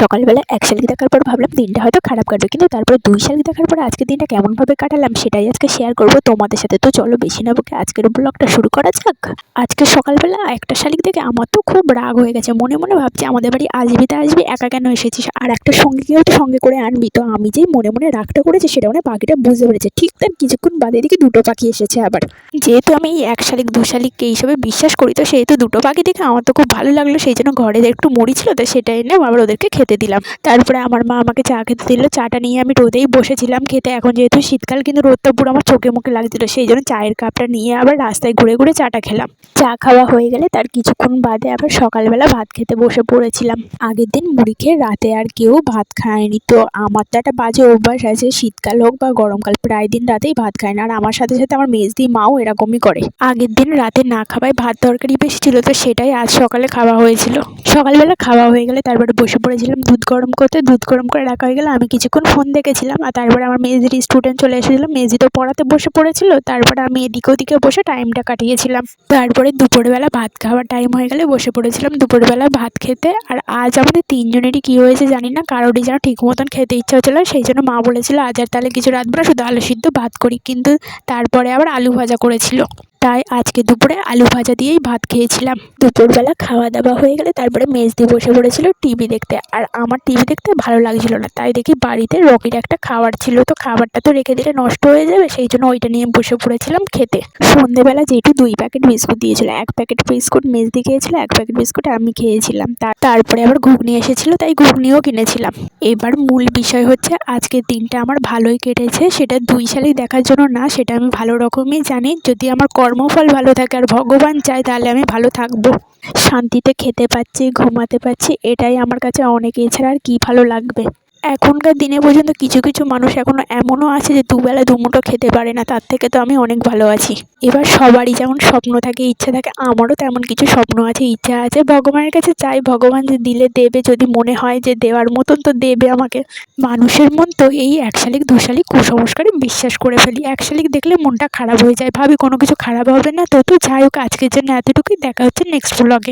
সকালবেলা এক শালিক দেখার পর ভাবলাম দিনটা হয়তো খারাপ কাটবে, কিন্তু তারপরে দুই শালিক দেখার পর আজকে দিনটা কেমনভাবে কাটালাম সেটাই আজকে শেয়ার করবো তোমাদের সাথে। তো চলো বেশি না বকে আজকের ব্লগটা শুরু করা যাক। আজকে সকালবেলা একটা শালিক দেখে আমার তো খুব রাগ হয়ে গেছে, মনে মনে ভাবছি আমাদের বাড়ি আসবি তা আসবি, একা কেন এসেছিস, আর একটা সঙ্গে কেউ তো সঙ্গে করে আনবি। তো আমি যেই মনে মনে রাগটা করেছি সেটা মানে পাখিটা বুঝতে পেরেছে। ঠিক তার কিছুক্ষণ বাদে দিকে দুটো পাখি এসেছে আবার। যেহেতু আমি এই এক শালিক দু শালিককে এইসবে বিশ্বাস করি, তো সেহেতু দুটো পাখি দেখে আমার তো খুব ভালো লাগলো। সেই জন্য ঘরে একটু মুড়ি ছিল, তো সেটা এনে আবার ওদেরকে খেতে দিলাম। তারপরে আমার মা আমাকে চা খেতে দিল, চাটা নিয়ে আমি রোদেই বসেছিলাম খেতে। এখন যেহেতু শীতকাল, কিন্তু রোদটা পুরো আমার চোখে মুখে লাগছিল, সেই জন্য চায়ের কাপটা নিয়ে আবার রাস্তায় ঘুরে ঘুরে চাটা খেলাম। চা খাওয়া হয়ে গেলে তার কিছুক্ষণ বাদে আবার সকালবেলা ভাত খেতে বসে পড়েছিলাম। আগের দিন মুড়ি খেয়ে রাতে আর কেউ ভাত খায়নি, তো আমার তো একটা বাজে অভ্যাস আছে, শীতকাল হোক বা গরমকাল প্রায় দিন রাতেই ভাত খায় না। আর আমার সাথে সাথে আমার মেজদি মাও এরকমই করে। আগের দিন রাতে না খাওয়ায় ভাত তরকারি বেশি ছিল, তো সেটাই আজ সকালে খাওয়া হয়েছিল। সকালবেলা খাওয়া হয়ে গেলে তারপরে বসে পড়েছিলাম দুধ গরম করতে। দুধ গরম করে রাখা হয়ে গেলে আমি কিছুক্ষণ ফোন দেখেছিলাম, আর তারপরে আমার মেজদির স্টুডেন্ট চলে এসেছিলো, মেজদি তো পড়াতে বসে পড়েছিল। তারপরে আমি এদিকে ওদিকে বসে টাইমটা কাটিয়েছিলাম। তারপরে দুপুরবেলা ভাত খাওয়ার টাইম হয়ে গেলে বসে পড়েছিলাম দুপুরবেলা ভাত খেতে। আর আজ আমাদের তিনজনেরই কী হয়েছে জানি না, কারোরই যেন ঠিক মতন খেতে ইচ্ছা হচ্ছিল, সেই জন্য মা বলেছিল আজ আর তাহলে কিছু রাঁধবো না, শুধু আলু সিদ্ধ ভাত করি। কিন্তু তারপরে আবার আলু ভাজা করেছিল, তাই আজকে দুপুরে আলু ভাজা দিয়েই ভাত খেয়েছিলাম। দুপুরবেলা খাওয়া দাওয়া হয়ে গেলে তারপরে মেজদি বসে পড়েছিল টিভি দেখতে। আর আমার টিভি দেখতে ভালো লাগছিল না, তাই দেখি বাড়িতে রকির একটা খাবার ছিল, তো খাবারটা তো রেখে দিলে নষ্ট হয়ে যাবে, সেই জন্য ওইটা নিয়ে বসে পড়েছিলাম খেতে। সন্ধেবেলা যেহেতু 2 প্যাকেট বিস্কুট দিয়েছিল, 1 প্যাকেট বিস্কুট মেজদি খেয়েছিল, 1 প্যাকেট বিস্কুট আমি খেয়েছিলাম। তারপরে আবার ঘুগনি এসেছিল, তাই ঘুগনিও কিনেছিলাম। এবার মূল বিষয় হচ্ছে আজকের দিনটা আমার ভালোই কেটেছে, সেটা 2 শালিক দেখার জন্য না, সেটা আমি ভালো রকমই জানি। যদি আমার কর্মফল ভালো থাকে আর ভগবান চায় তাহলে আমি ভালো থাকবো, শান্তিতে খেতে পাচ্ছি, ঘুমাতে পাচ্ছি, এটাই আমার কাছে অনেক। এছাড়া আর কি ভালো লাগবে। এখনকার দিনে পর্যন্ত কিছু কিছু মানুষ এখনো এমনও আছে যে দুবেলা দুমুঠো খেতে পারে না, তার থেকে তো আমি অনেক ভালো আছি। এবার সবারই যেমন স্বপ্ন থাকে, ইচ্ছা থাকে, আমারও তেমন কিছু স্বপ্ন আছে, ইচ্ছা আছে। ভগবানের কাছে চাই ভগবান যে দিলে দেবে, যদি মনে হয় যে দেওয়ার মতন তো দেবে আমাকে। মানুষের মন তো এই এক শালিক দু শালিক কুসংস্কারে বিশ্বাস করে ফেলি। এক শালিক দেখলে মনটা খারাপ হয়ে যায়, ভাবি কোনো কিছু খারাপ হবে না। তো যাই হোক, আজকের জন্য এতটুকুই, দেখা হচ্ছে নেক্সট ব্লগে।